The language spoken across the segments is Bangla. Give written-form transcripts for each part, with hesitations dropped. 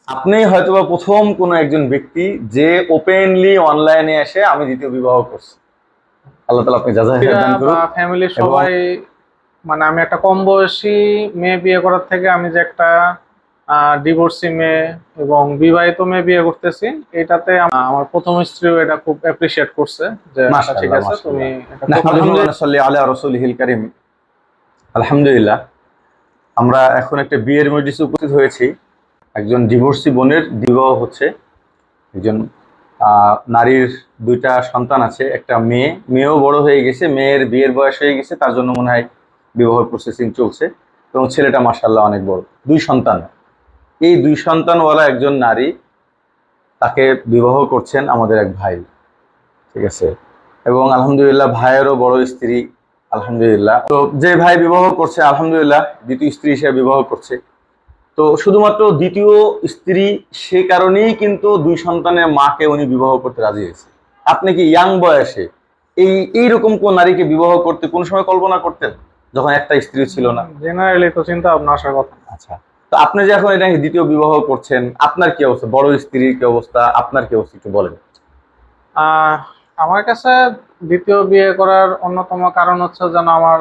আপনি হয়তোবা প্রথম কোনো একজন ব্যক্তি যে ওপেনলি অনলাইনে এসে আমি দ্বিতীয় বিবাহ করছি। আল্লাহ তাআলা আপনি জাযায়ে খায়র দান বা করুক। ফ্যামিলির এবং সবাই মানে আমি একটা কম বয়সী মেয়ে বিয়ে করার থেকে আমি যে একটা ডিভোর্সি মেয়ে এবং বিবাহিত মেয়ে বিয়ে করতেছি, এটাতে আমার প্রথম স্ত্রীও এটা খুব অ্যাপ্রিসিয়েট করছে যে আচ্ছা ঠিক মাশাআল্লাহ আছে তুমি মাশাআল্লাহ। এটা খুব ভালো। নাহমাদুহু ওয়া নুসাল্লি আলা রাসূলিহিল কারীম। আলহামদুলিল্লাহ, আমরা এখন একটা বিয়ের মজলিসে উপস্থিত হয়েছি। একজন ডিভোর্সি বোনের বিবাহ হচ্ছে। একজন নারীর দুইটা সন্তান আছে, একটা মেয়ে, মেয়েও বড় হয়ে গেছে, মেয়ের বিয়ের বয়স হয়ে গেছে, তার জন্য মনে হয় বিবাহ প্রসেসিং চলছে। এবং ছেলেটা মাশাআল্লাহ অনেক বড়, দুই সন্তান। এই দুই সন্তানওয়ালা একজন নারী, তাকে বিবাহ করছেন আমাদের এক ভাই। ঠিক আছে, এবং আলহামদুলিল্লাহ ভাইয়েরও বড় স্ত্রী। আলহামদুলিল্লাহ, তো যে ভাই বিবাহ করছে আলহামদুলিল্লাহ দ্বিতীয় স্ত্রী হিসেবে বিবাহ করছে। তো শুধুমাত্র দ্বিতীয় স্ত্রী সে কারণেই কিন্তু দুই সন্তানের মাকে উনি বিবাহ করতে রাজি হয়েছে। আপনি কি ইয়াং বয়সে এইরকম কোন নারীকে বিবাহ করতে কোন সময় কল্পনা করতেন, যখন একটা স্ত্রী ছিল না? জেনারেলি তো চিন্তা ভাবনা আসার কথা। আচ্ছা, তো আপনি যে এখন এটা দ্বিতীয় বিবাহ করছেন, আপনার কি অবস্থা? বড় স্ত্রীর কি অবস্থা, আপনার কি অবস্থা একটু বলেন। আহ আমার কাছে দ্বিতীয় বিয়ে করার অন্যতম কারণ হচ্ছে যেন আমার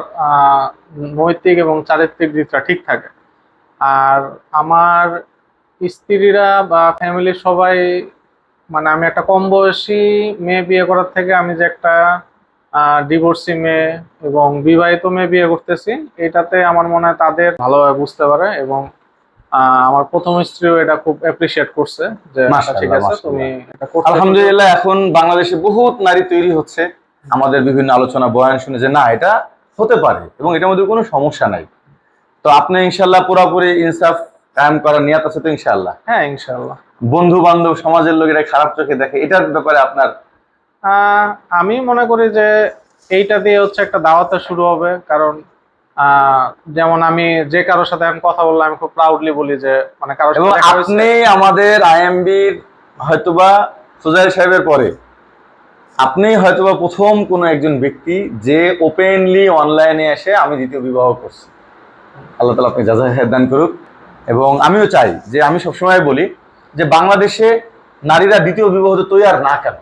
নৈতিক এবং চারিত্রিক দিকটা ঠিক থাকে। আর আমার স্ত্রীরা বা ফ্যামিলির সবাই মানে আমি একটা কম বয়সী মেয়ে বিয়ে করার থেকে আমি যে একটা ডিভোর্সি মেয়ে এবং বিবাহিত মেয়ে বিয়ে করতেছি, এটাতে আমার মনে হয় তাদের ভালোভাবে বুঝতে পারে এবং আমার প্রথম স্ত্রীও এটা খুব অ্যাপ্রিসিয়েট করছে যে আচ্ছা ঠিক মাশাআল্লাহ আছে তুমি মাশাআল্লাহ। এটা করতে পারো। আলহামদুলিল্লাহ, এখন বাংলাদেশে বহুত নারী তৈরি হচ্ছে। আমাদের বিভিন্ন আলোচনা বয়ান শুনে যে না, এটা হতে পারে এবং এটার মধ্যে কোনো সমস্যা নাই। তো আপনি ইনশাল্লাহ পুরোপুরি ইনসাফ কায়েম করার নিয়ত আছে তো ইনশাল্লাহ? হ্যাঁ, ইনশাল্লাহ। বন্ধু বান্ধব সমাজের লোকেরা খারাপ চোখে দেখে, এটার ব্যাপারে আপনার? আহ আমি মনে করি যে এইটা দিয়ে হচ্ছে একটা দাওয়াতে শুরু হবে, কারণ আহ যেমন আমি যে কারোর সাথে আমি কথা বললাম আমি খুব প্রাউডলি বলি যে মানে কারোর এবং সাথে দেখা হয়েছে। আপনি আমাদের আইএমবির হয়তোবা সুজাইর সাহেবের পরে আপনি হয়তোবা প্রথম কোনো একজন ব্যক্তি যে ওপেনলি অনলাইনে এসে আমি দ্বিতীয় বিবাহ করছি। আল্লাহ তাআলা আপনি জাযায়ে খায়র দান করুক। এবং আমিও চাই যে, আমি সবসময় বলি যে বাংলাদেশে নারীরা দ্বিতীয় বিবাহতে তৈয়ার না কেন,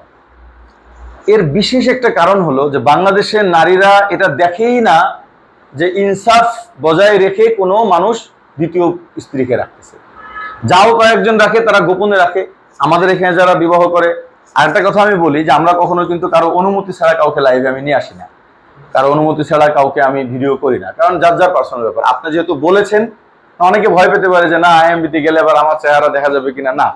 এর বিশেষ একটা কারণ হলো যে বাংলাদেশের নারীরা এটা দেখেই না যে ইনসাফ বজায় রেখে কোনো মানুষ দ্বিতীয় স্ত্রীকে রাখতেছে। যাও কয়েকজন রাখে, তারা গোপনে রাখে। আমাদের এখানে যারা বিবাহ করে, আরেকটা কথা আমি বলি যে আমরা কখনো কিন্তু কারো অনুমতি ছাড়া কাউকে লাইভে আমি নিয়ে আসি না, কারো অনুমতি ছাড়া কাউকে আমি ভিডিও করি না, কারণ যার যার পার্সোনাল ব্যাপার। আপনি যেহেতু বলেছেন, অনেকে ভয় পেতে পারে যে না আইএমবিতে গেলে আবার আমার চেহারা দেখা যাবে কিনা। না,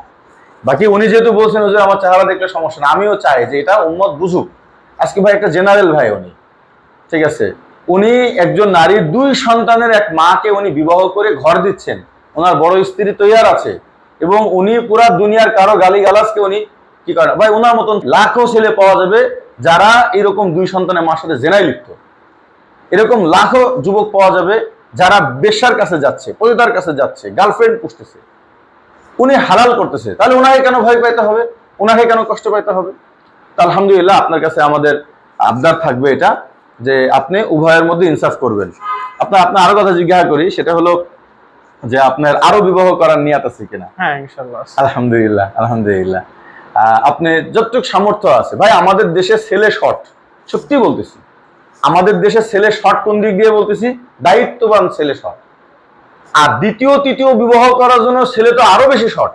বাকি উনি যেহেতু বলছেন যে আমার চেহারা দেখলে সমস্যা না, আমিও চাই যে এটা উম্মত বুঝুক। আজকে ভাই একটা জেনারেল ভাই উনি, ঠিক আছে, উনি একজন নারীর দুই সন্তানের এক মাকে উনি বিবাহ করে ঘর দিচ্ছেন, ওনার বড় স্ত্রী তৈয়ার আছে, এবং উনি পুরা দুনিয়ার কারো গালিগালাজকে উনি কি করেন। ভাই ওনার মতন লাখো ছেলে পাওয়া যাবে যারা এরকম দুই সন্তানের মার সাথে জেনায় লিপ্ত। এরকম লাখো যুবক পাওয়া যাবে যারা বেশ্যার কাছে যাচ্ছে, পতিতার কাছে যাচ্ছে, গার্লফ্রেন্ড পুষতেছে, উনি হালাল করতেছে। তাহলে ওনাকে কেন ভয় পাইতে হবে, ওনাকে কেন কষ্ট পাইতে হবে? তা আলহামদুলিল্লাহ, আপনার কাছে আমাদের আবদার থাকবে এটা যে আপনি উভয়ের মধ্যে ইনসাফ করবেন। আপনার আরো কথা জিজ্ঞাসা করি, সেটা হলো যে আপনার আরো বিবাহ করার নিয়ত আছে কিনা? হ্যাঁ, ইনশাল্লাহ। আলহামদুলিল্লাহ আলহামদুলিল্লাহ। আপনি যতটুকু সামর্থ্য আছে, ভাই আমাদের দেশে ছেলে শর্ট, সত্যি বলতেছি, আমাদের দেশে ছেলে শর্ট। কোন দিক দিয়ে বলতেছি? দায়িত্ববান ছেলে শর্ট। আর দ্বিতীয় তৃতীয় বিবাহ করার জন্য ছেলে তো আরো বেশি শর্ট।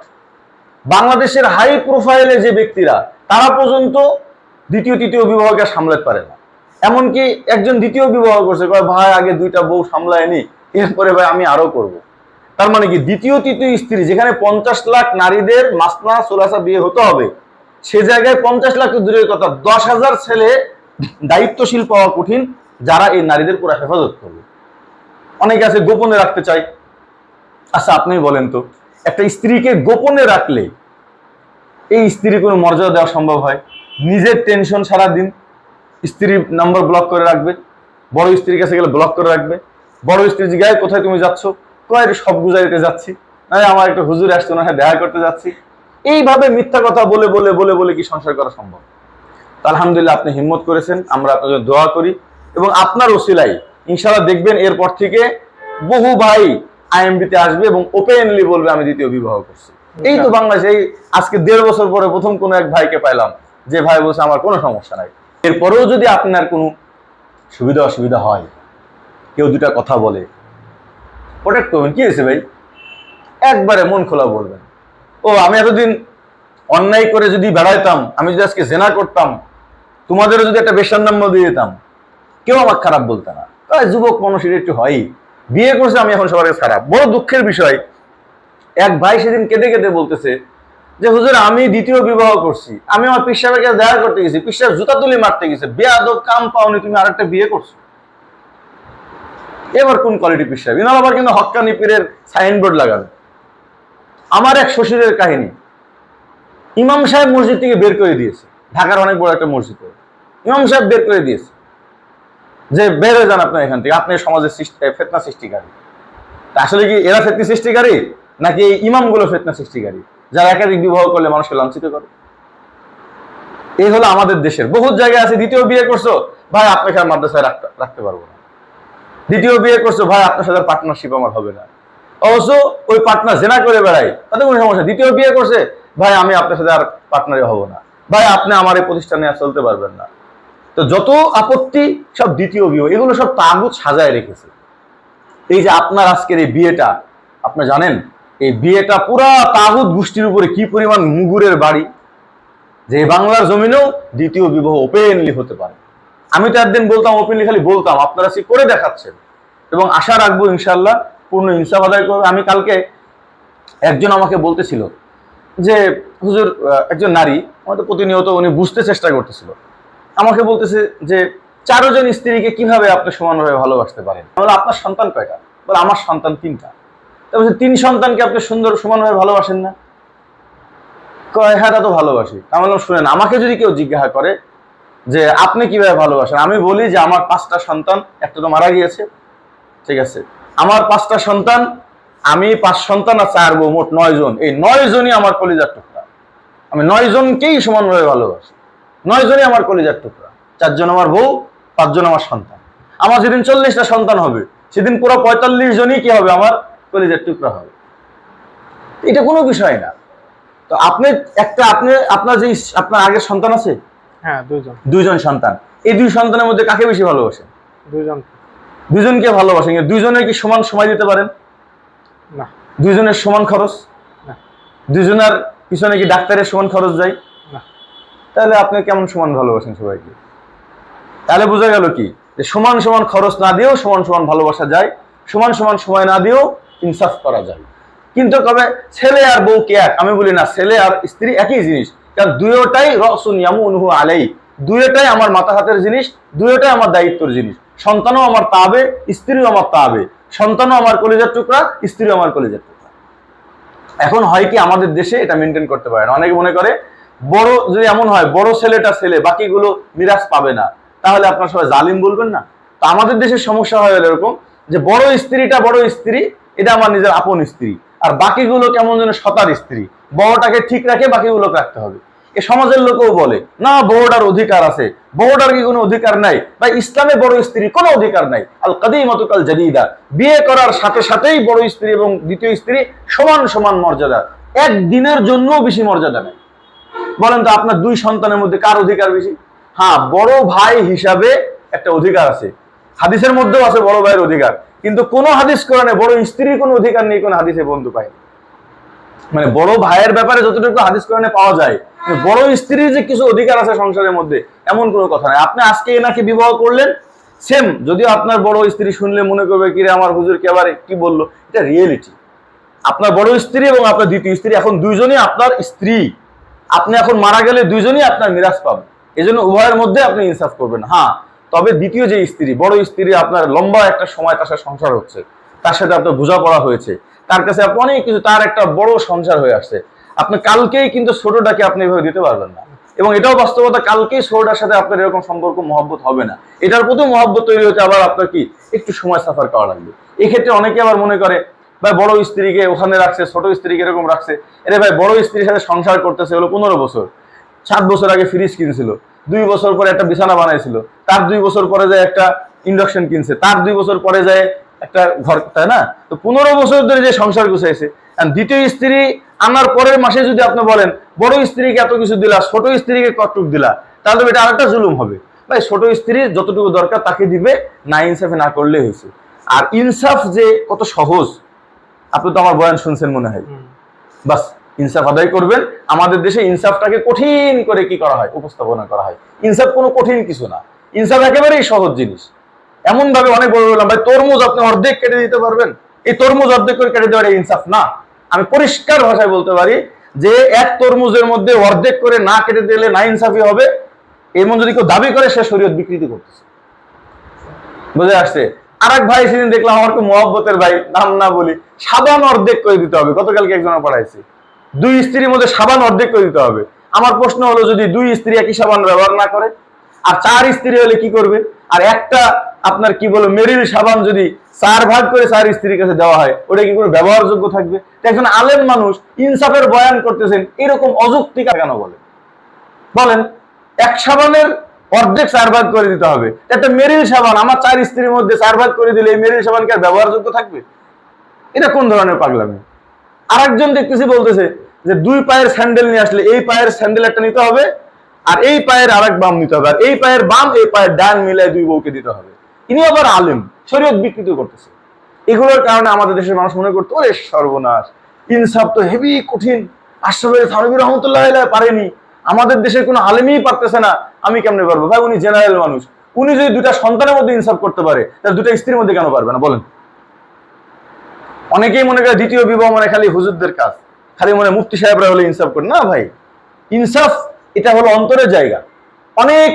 বাংলাদেশের হাই প্রোফাইলে যে ব্যক্তিরা, তারা পর্যন্ত দ্বিতীয় তৃতীয় বিবাহকে সামলাতে পারে না। এমনকি একজন দ্বিতীয় বিবাহ করছে, ভাই আগে দুইটা বউ সামলায়নি, এরপরে ভাই আমি আরো করব। তার মানে কি, দ্বিতীয় তৃতীয় স্ত্রী, যেখানে 50 লাখ নারীদের মাসনা সোলাসা বিয়ে হতে হবে, সে জায়গায় 50 লাখ তো দূরের কথা, 10,000 ছেলে দায়িত্বশীল পাওয়া কঠিন, যারা এই নারীদের পুরো হেফাজত করবে। অনেকে আছে গোপনে রাখতে চাই। আচ্ছা আপনি বলেন তো, একটা স্ত্রীকে গোপনে রাখলে এই স্ত্রীর কোনো মর্যাদা দেওয়া সম্ভব হয়? নিজের টেনশন সারাদিন, স্ত্রীর নাম্বার ব্লক করে রাখবে, বড় স্ত্রীর কাছে গেলে ব্লক করে রাখবে, বড় স্ত্রী জিজ্ঞাসা কোথায় তুমি যাচ্ছ, তোমার একটু সব গুজারিতে যাচ্ছি, আমার একটা হুজুর আসছে ওনার দেখা করতে যাচ্ছি। এইভাবে মিথ্যা কথা বলে বলে বলে বলে কি সংসার করা সম্ভব? আলহামদুলিল্লাহ, আপনি হিম্মত করেছেন, আমরা আপনাদের দোয়া করি। এবং আপনার ওসিলাই ইনশাআল্লাহ দেখবেন এরপর থেকে বহু ভাই আইএমবিতে আসবে এবং ওপেনলি বলবে আমি দ্বিতীয় বিবাহ করছি। এই তো বাংলাদেশে এই আজকে 1.5 বছর পরে প্রথম কোনো এক ভাইকে পাইলাম যে ভাই বলছে আমার কোনো সমস্যা নাই। এরপরেও যদি আপনার কোনো সুবিধা অসুবিধা হয়, কেউ দুটা কথা বলে, প্রোটেক্ট করবেন। কি হয়েছে ভাই, একবারে মন খোলা বলবেন। ও আমি এতদিন অন্যায় করে যদি বেড়াইতাম, আমি যদি আজকে জেনা করতাম, তোমাদেরও যদি একটা বেশার নাম্বার দিয়ে দিতাম, কেউ আমার খারাপ বলতে না। যুবক মানুষের একটু হয়ই, বিয়ে করছে আমি এখন সবার কাছে খারাপ। বড় দুঃখের বিষয়, এক ভাই সেদিন কেঁদে কেঁদে বলতেছে যে হুজুর আমি দ্বিতীয় বিবাহ করছি, আমি আমার পীর সাহেবের কাছে দেখা করতে গেছি, পীর সাহেব জুতা তুলি মারতে গেছে, বেয়াদব কাম পাওনি তুমি আরেকটা বিয়ে করছো। এবার কোন কোয়ালিটি পীর সাহেব, ইনার আবার কিন্তু হক্কানি পীরের সাইনবোর্ড লাগানো। আমার এক শ্বশুরের কাহিনী, ইমাম সাহেব মসজিদ থেকে বের করে দিয়েছে, ঢাকার অনেক বড় একটা মসজিদ, ইমাম সাহেব বের করে দিয়েছে যে বের হয়ে যান আপনার এখান থেকে, আপনি সমাজের ফেতনা সৃষ্টিকারী। আসলে কি এরা ফেতনা সৃষ্টিকারী নাকি এই ইমামগুলো ফেতনা সৃষ্টিকারী, যারা একাধিক বিবাহ করলে মানুষকে লাঞ্ছিত করে? এই হলো আমাদের দেশের বহুত জায়গায় আছে, দ্বিতীয় বিয়ে করছো ভাই আপনাকে আর মাদ্রাসায় রাখতে পারবো না, দ্বিতীয় বিয়ে করছো ভাই আপনার সাথে পার্টনারশিপ আমার হবে না। অবশ্য ওই পার্টনার জেনা করে বেড়ায়, তাতে কোনো সমস্যা। দ্বিতীয় বিয়ে করছে ভাই আমি আপনার সাথে আর পার্টনারই হবো না, ভাই আপনি আমার এই প্রতিষ্ঠানে আর চলতে পারবেন না। তো যত আপত্তি সব দ্বিতীয় বিয়ে, এগুলো সব তাগুত সাজায় রেখেছে। এই যে আপনার আজকের এই বিয়েটা, আপনি জানেন এই বিয়েটা পুরা তাগুত গোষ্ঠীর উপরে কি পরিমাণ মুগুরের বাড়ি, যে বাংলার জমিনেও দ্বিতীয় বিবাহ ওপেনলি হতে পারে। আমি তো একদিন বলতাম ওপেনলি, খালি বলতাম, আপনারা সে করে দেখাচ্ছেন এবং আশা রাখবো ইনশাল্লাহ পূর্ণ ইনসাফ আদায় করবে। আমি কালকে একজন আমাকে বলতেছিল যে হুজুর, একজন নারী আমাদের প্রতিনিয়ত উনি বুঝতে চেষ্টা করতেছিল, আমাকে বলতেছে যে 4 জন স্ত্রীকে কিভাবে আপনি সমানভাবে ভালোবাসতে পারেন? বলে আপনার সন্তান কয়টা? বলে আমার সন্তান 3টা। তারপরে 3 সন্তানকে আপনি সুন্দর সমানভাবে ভালোবাসেন না? কয় হ্যাঁ তা তো ভালোবাসি। আমি বললাম শুনেন, আমাকে যদি কেউ জিজ্ঞাসা করে যে আপনি কিভাবে ভালোবাসেন, আমি বলি যে আমার 5টা সন্তান, একটা তো মারা গিয়েছে, ঠিক আছে, আমার 5টা সন্তান, আমি 5 সন্তান আর 4 বউ, মোট 9 জন। এই 9 জনই আমার কলিজার টুকরা, আমি 9 জনকেই সমানভাবে ভালোবাসি। 9 জনই আমার কলিজার টুকরা, 4 জন আমার বউ, 5 জন আমার সন্তান। আমার যেদিন 40টা সন্তান হবে সেদিন পুরো 45 জনই কি হবে, আমার কলিজার টুকরা হবে। এটা কোনো বিষয় না। তো আপনি আপনার যে আপনার আগের সন্তান আছে, হ্যাঁ 2 জন সন্তান, এই 2 সন্তানের মধ্যে কাকে বেশি ভালোবাসেন? 2 জন। 2 জনকে ভালোবাসেন, 2 জনের কি সমান সময় দিতে পারেন? না। 2 জনের সমান খরচ? না। 2 জনের পিছনে কি ডাক্তারের সমান খরচ যায়? না। তাহলে আপনি কেমন সমান ভালোবাসেন সবাইকে? তাহলে বোঝা গেল কি যে সমান সমান খরচ না দিয়েও সমান সমান ভালোবাসা যায়, সমান সমান সময় না দিয়েও ইনসাফ করা যায়। কিন্তু কবে ছেলে আর বউ কে এক? আমি বলি না, ছেলে আর স্ত্রী একই জিনিস, কারণ দুয়োটাই রসুন ইয়ামুনহু আলাই, দুয়োটাই আমার মাথা হাতের জিনিস, দুয়োটাই আমার দায়িত্বের জিনিস। সন্তানও আমার তাবে, স্ত্রীও আমার তাবে, সন্তানও আমার কলিজার টুকরা, স্ত্রীও আমার কলিজার টুকরা। এখন হয় কি আমাদের দেশে এটা মেনটেন করতে পারে না। অনেকে মনে করে বড় যদি এমন হয় বড় ছেলেটা ছেলে, বাকিগুলো মিরাজ পাবে না, তাহলে আপনার সবাই জালিম বলবেন না? তো আমাদের দেশের সমস্যা হয় এরকম যে বড় স্ত্রীটা বড় স্ত্রী, এটা আমার নিজের আপন স্ত্রী, আর বাকিগুলো কেমন যেন সতার স্ত্রী। বড়টাকে ঠিক রাখে বাকিগুলোকে রাখতে হবে। এ সমাজের লোকেও বলে না বড়টার অধিকার আছে, বড়টার কি কোনো অধিকার নাই? ভাই ইসলামে বড় স্ত্রীর কোনো অধিকার নাই। আল কাদিমাতু কাল জাদিদা, বিয়ে করার সাথে সাথেই বড় স্ত্রী এবং দ্বিতীয় স্ত্রী সমান সমান মর্যাদা, একদিনের জন্য বেশি মর্যাদা নেই। বলেন তো আপনার 2 সন্তানের মধ্যে কার অধিকার বেশি? হ্যাঁ, বড় ভাই হিসাবে একটা অধিকার আছে, হাদিসের মধ্যেও আছে বড় ভাইয়ের অধিকার, কিন্তু কোন হাদিস কোরআনে বড় স্ত্রীর কোনো অধিকার নেই, কোন হাদিসে বন্ধু পাই। মানে বড় ভাইয়ের ব্যাপারে যতটুকু হাদিস কোরআনে পাওয়া যায়, বড় স্ত্রীর যে কিছু অধিকার আছে সংসারের মধ্যে এমন কোনো কথা নাই। আপনি আজকে এনাকে বিবাহ করলেন, সেম যদিও আপনার বড় স্ত্রী শুনলে মনে করবে কি রে আমার হুজুর কে আবার কি বললো, এটা রিয়েলিটি। আপনার বড় স্ত্রী এবং আপনার দ্বিতীয় স্ত্রী এখন 2 জনই আপনার স্ত্রী। আপনি এখন মারা গেলে 2 জনই আপনার মিরাজ পাবেন, এজন্য উভয়ের মধ্যে আপনি ইনসাফ করবেন। হ্যাঁ, তবে দ্বিতীয় যে স্ত্রী, বড় স্ত্রী আপনার লম্বা একটা সময় তার সাথে সংসার হচ্ছে, তার সাথে আপনার বোঝাপড়া হয়েছে, তার কাছে আপনি অনেক কিছু, তার একটা বড় সংসার হয়ে আসছে, আপনি কালকেই কিন্তু ছোটটাকে আপনি এভাবে দিতে পারবেন না। এবং এটাও বাস্তবতা, কালকেই ছোটটার সাথে আপনার এরকম সম্পর্ক মহব্বত হবে না। এটার প্রতি মহব্বত তৈরি হতে আবার আপনার কি একটু সময় সাফার করা লাগবে। এক্ষেত্রে অনেকে আবার মনে করে ভাই বড় স্ত্রীকে ওখানে রাখছে, ছোট স্ত্রীকে এরকম রাখছে, এরে ভাই বড় স্ত্রীর সাথে সংসার করতেছে হলো 15 বছর, 7 বছর আগে ফ্রিজ কিনছিল, 2 বছর পরে একটা বিছানা বানাইছিল, তার 2 বছর পরে যায় একটা ইন্ডাকশন কিনছে, তার 2 বছর পরে যায় একটা ঘর, তাই না? তো 15 বছর ধরে যে সংসার গুছাইছে, দ্বিতীয় স্ত্রী আনার পরের মাসে যদি আপনি বলেন বড় স্ত্রীকে এত কিছু দিলা, ছোট স্ত্রীকে কতটুক দিলা, তাহলে এটা আরেকটা জুলুম হবে। ভাই ছোট স্ত্রীর যতটুকু দরকার তাকে দিবে, না ইনসাফে না করলে হয়েছে। আর ইনসাফ যে কত সহজ, আপনি তো আমার বয়ান শুনছেন মনে হয়। বাস ইনসাফ আদায় করবেন। আমাদের দেশে ইনসাফটাকে কঠিন করে কি করা হয়, উপস্থাপনা করা হয়। ইনসাফ কোনো কঠিন কিছু না, ইনসাফ একেবারেই সহজ জিনিস। এমন ভাবে অনেক বড় বললাম, ভাই তরমুজ আপনি অর্ধেক কেটে দিতে পারবেন, এই তরমুজ অর্ধেক করে কেটে দেওয়ার ইনসাফ না। আমি পরিষ্কার ভাষায় বলতে পারি যে এক তরমুজের মধ্যে অর্ধেক করে না কেটে দিলে না ইনসাফি হবে, এমন যদি কেউ দাবি করে সে শরীয়ত বিকৃতি করতেছে। বুঝে আসছে? আর এক ভাই সেদিন দেখলাম, আমার খুব মহব্বতের ভাই, নাম না বলি, সাবান অর্ধেক করে দিতে হবে। গতকালকে একজন পড়াইছে, 2 স্ত্রীর মধ্যে সাবান অর্ধেক করে দিতে হবে। আমার প্রশ্ন হলো, যদি 2 স্ত্রী একই সাবান ব্যবহার না করে, আর 4 স্ত্রী হলে কি করবে? আর একটা আপনার কি বলো মেরিল সাবান যদি 4 ভাগ করে 4 স্ত্রীর কাছে দেওয়া হয়, ওটা কি কোনো ব্যবহারযোগ্য থাকবে? একজন আলেম মানুষ ইনসাফের বয়ান করতেছেন, এরকম অযৌক্তিক কেন বলেন? বলেন, এক সাবানের অর্ধেক 4 ভাগ করে দিতে হবে। একটা মেরিল সাবান আমার 4 স্ত্রীর মধ্যে 4 ভাগ করে দিলে এই মেরিল সাবান কি আর ব্যবহারযোগ্য থাকবে? এটা কোন ধরনের পাগলামি? আরেকজন দেখতেছি বলতেছে যে 2 পায়ের স্যান্ডেল নিয়ে আসলে এই পায়ের স্যান্ডেল একটা নিতে হবে, আর এই পায়ের আরেক বাম নিতে হবে, আর এই পায়ের বাম এই পায়ের ডান মিলায় 2 বউকে দিতে হবে। ইনি আবার আলেম, শরীয়ত বিকৃত করতেছে। এগুলোর কারণে আমাদের দেশের মানুষ মনে করতো, ওরে সর্বনাশ, ইনসাফ তো হেভি কঠিন, আশরাফ থানভী রহমাতুল্লাহ আলাইহি পারেনি, আমাদের দেশের কোনো আলেমই পারতেছে না, আমি কেমনে পারবো? ভাই উনি জেনারেল মানুষ, উনি যদি 2টা সন্তানের মধ্যে ইনসাফ করতে পারে, তাহলে 2টা স্ত্রীর মধ্যে কেন পারবে না বলেন? অনেকেই মনে করে দ্বিতীয় বিবাহ মানে খালি হুজুরদের কাজ, খালি মনে মুফতি সাহেবরা হলে ইনসাফ করে। না ভাই, ইনসাফ এটা হলো অন্তরের জায়গা। অনেক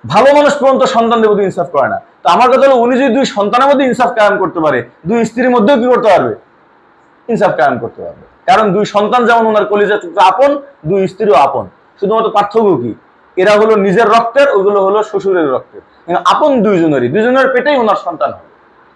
ভালো মানুষ পর্যন্ত সন্তানদের মধ্যে ইনসাফ করে না। তো আমার কথা হলো, উনি যদি 2 সন্তানের মধ্যে ইনসাফ কায়েম করতে পারে, 2 স্ত্রীর মধ্যেও কি করতে পারবে? ইনসাফ কায়েম করতে পারবে। কারণ 2 সন্তান যেমন ওনার কলিজার টুকরা আপন, 2 স্ত্রীও আপন। শুধুমাত্র পার্থক্য কি, এরা হলো নিজের রক্তের, ওগুলো হলো শ্বশুরের রক্তের। আপন দুইজনের পেটেই ওনার সন্তান হবে।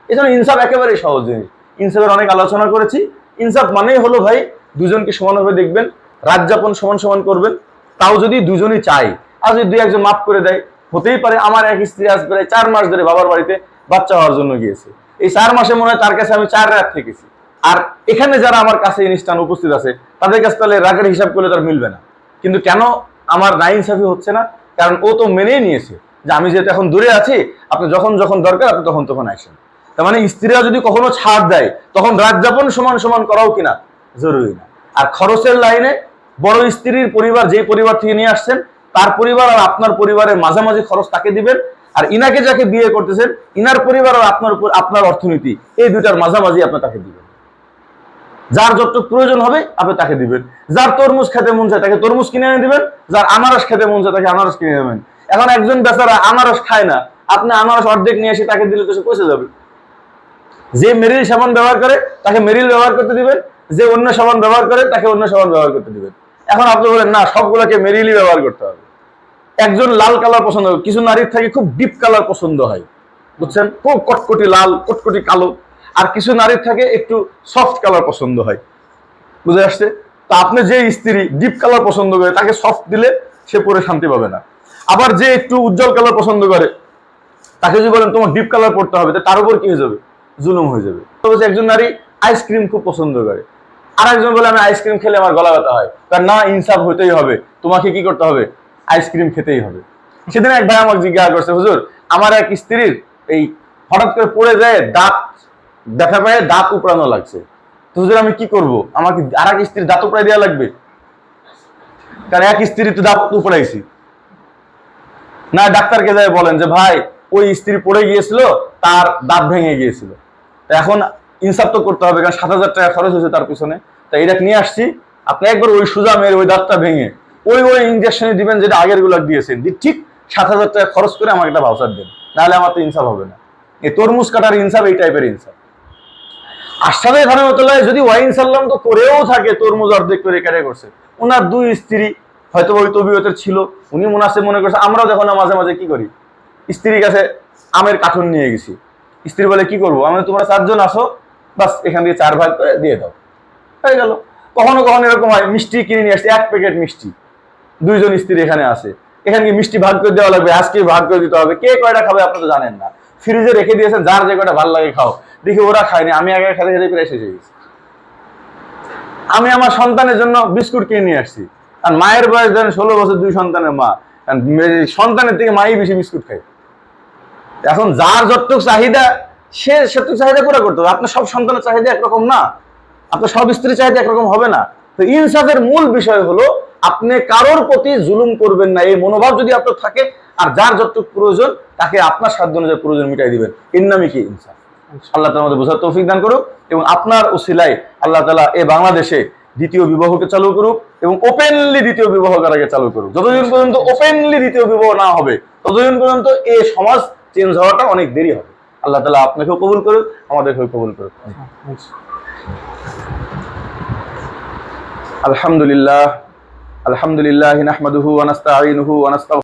এই জন্য ইনসাফ একেবারেই সহজ জিনিস। ইনসাফের অনেক আলোচনা করেছি। ইনসাফ মানেই হলো ভাই, দুজনকে সমানভাবে দেখবেন, রাত যাপন সমান সমান করবেন। তাও যদি দুজনই চায়, আর যদি 2-1 মাফ করে দেয়, হতেই পারে। আমার এক স্ত্রী আজ প্রায় 4 মাস ধরে বাবার বাড়িতে বাচ্চা হওয়ার জন্য গিয়েছে। এই 4 মাসে মনে হয় তার কাছে আমি 4 রাত থেকেছি। আর এখানে যারা আমার কাছে অনুষ্ঠান উপস্থিত আছে, তাদের কাছে তাহলে রাগের হিসাব করলে তার মিলবে না। কিন্তু কেন আমার না ইনসাফি হচ্ছে না? কারণ ও তো মেনেই নিয়েছে যে আমি যেহেতু এখন দূরে আছি, আপনি যখন যখন দরকার আপনি তখন তখন আসেন। তার মানে স্ত্রীরা যদি কখনো ছাড় দেয়, তখন রাত যাপন সমান সমান করাও কিনা জরুরি না। আর খরচের লাইনে বড় স্ত্রীর পরিবার, যে পরিবার থেকে নিয়ে আসছেন, তার পরিবার আর আপনার পরিবারের মাঝামাঝি খরচ তাকে দিবেন। আর ইনাকে যাকে বিয়ে করতেছেন, ইনার পরিবার আর আপনার অর্থনীতি, এই দুটার মাঝামাঝি আপনি তাকে দিবেন। যার যতটুকু প্রয়োজন হবে আপনি তাকে দিবেন। যার তরমুজ খেতে মন চায় তাকে তরমুজ কিনে এনে দিবেন, যার আনারস খেতে মন চায় তাকে আনারস কিনে দেবেন। এখন একজন বেচারা আনারস খায় না, আপনি আনারস অর্ধেক নিয়ে এসে তাকে দিলে তো সে পচে যাবে। যে মেরিল সাবান ব্যবহার করে তাকে মেরিল ব্যবহার করতে দিবেন, যে অন্য সাবান ব্যবহার করে তাকে অন্য সাবান ব্যবহার করতে দিবেন। এখন আপনি বলেন না, সবগুলোকে মেরিলই ব্যবহার করতে হবে। একজন লাল কালার পছন্দ করে, কিছু নারীর থাকে খুব ডিপ কালার পছন্দ হয়, বুঝছেন, খুব কটকটি লাল, কটকটি কালো। আর কিছু নারীর থাকে একটু সফট কালার পছন্দ হয়, বুঝে আসছে? তো আপনি যে স্ত্রী ডিপ কালার পছন্দ করে, তাকে সফট দিলে সে পরে শান্তি পাবে না। আবার যে একটু উজ্জ্বল কালার পছন্দ করে, তাকে যদি বলেন তোমার ডিপ কালার পড়তে হবে, তার উপর কি হয়ে যাবে? জুলুম হয়ে যাবে। একজন নারী আইসক্রিম খুব পছন্দ করে, আর একজন বলে আমি আইসক্রিম খেলে আমার গলা ব্যথা হয়। তার না, ইনসাফ হতেই হবে, তোমাকে কি করতে হবে? আইসক্রিম খেতেই হবে। সেদিন এক ভাই আমাকে জিজ্ঞাসা করছে, হুজুর আমার এক স্ত্রীর এই হঠাৎ করে পড়ে যায়, দাঁত দেখা পায়, দাঁত উপড়ানো লাগছে, তো হুজুর আমি কি করব? আমাকে আর এক স্ত্রীর দাঁত উপড়াই দেওয়া লাগবে? কারণ এক স্ত্রী তো দাঁত উপড়াইছি না। ডাক্তারকে যাই বলেন যে ভাই ওই স্ত্রী পড়ে গিয়েছিল, তার দাঁত ভেঙে গিয়েছিল, এখন ইনসাফ তো করতে হবে, কারণ 7,000 টাকা খরচ হয়েছে তার পিছনে। তাই এটা নিয়ে আসছি, আপনি একবার ওই সুজা মেরে ওই দাঁতটা ভেঙে ওই ইঞ্জেকশনে দিবেন যেটা আগের গুলো দিয়েছেন, ঠিক 7,000 টাকা খরচ করে আমাকে একটা ভাউচার দেন, নাহলে আমার তো ইনসাফ হবে না। এই তরমুজ কাটার ইনসাফ এই টাইপের ইনসাফ। আশরাফ রহমাতুল্লাহ যদি ওয়াইন সাল্লাম তো করেও থাকে, তরমুজ অর্ধেক করে কেটে করছে, ওনার 2 স্ত্রী হয়তো ওই তবিয়তের ছিল, উনি মুনাসিব মনে করছে। আমরাও দেখো না মাঝে মাঝে কি করি, স্ত্রীর কাছে আমের কার্টুন নিয়ে গেছি, স্ত্রী বলে কি করবো, আমি তোমরা 4 জন আসো, বাস এখান থেকে 4 ভাগ করে দিয়ে দাও, হয়ে গেল। কখনো কখনো এরকম হয়, মিষ্টি কিনে নিয়ে আসছে 1 প্যাকেট মিষ্টি, 2 জন স্ত্রী এখানে আসে, এখানে কি মিষ্টি ভাগ করে দেওয়া লাগবে, আজকে ভাগ করে দিতে হবে, কে কয়টা খাবে আপনি তো জানেন না। ফ্রিজে রেখে দিয়েছেন, যার যে কটা ভালো লাগে খাও। দেখি ওরা খায়নি, আমি আগে খেতে খেতে প্রায় শেষ হয়ে গেছি। আমি আমার সন্তানের জন্য বিস্কুট কিনে নিয়ে আসছি, আর মায়ের বয়স ধরেন 16 বছর, 2 সন্তানের মা, সন্তানের থেকে মাই বেশি বিস্কুট খায়। এখন যার যতটুকু চাহিদা সে সেটুকু চাহিদা পুরো করতে হবে। আপনার সব সন্তানের চাহিদা একরকম না, আপনার সব স্ত্রীর চাহিদা একরকম হবে না। তো ইনসাফের মূল বিষয় হলো আপনি কারোর প্রতি জুলুম করবেন না, এই মনোভাব যদি আপনার থাকে, আর যার যতটুকু প্রয়োজন তাকে আপনার সাধ্য অনুযায়ী প্রয়োজন মিটাই দিবেন, এর নামই কি ইনসাফ। আল্লাহ তাআলা আমাদের বোঝার তৌফিক দান করুক, এবং আপনার উসিলায় আল্লাহ তাআলা এই বাংলাদেশে দ্বিতীয় বিবাহকে চালু করুক, এবং ওপেনলি দ্বিতীয় বিবাহ করাকে চালু করুক। যতদিন পর্যন্ত ওপেনলি দ্বিতীয় বিবাহ না হবে, ততদিন পর্যন্ত এই সমাজ চেঞ্জ হওয়াটা অনেক দেরি হবে। আল্লাহ তাআলা আপনাকেও কবুল করুক, আমাদেরকেও কবুল করুক। আলহামদুলিল্লাহ, আলহামদুলিল্লাহ নাহমাদুহু ওয়া নাস্তাঈনুহু ওয়া নাস্তাগফিরুহু।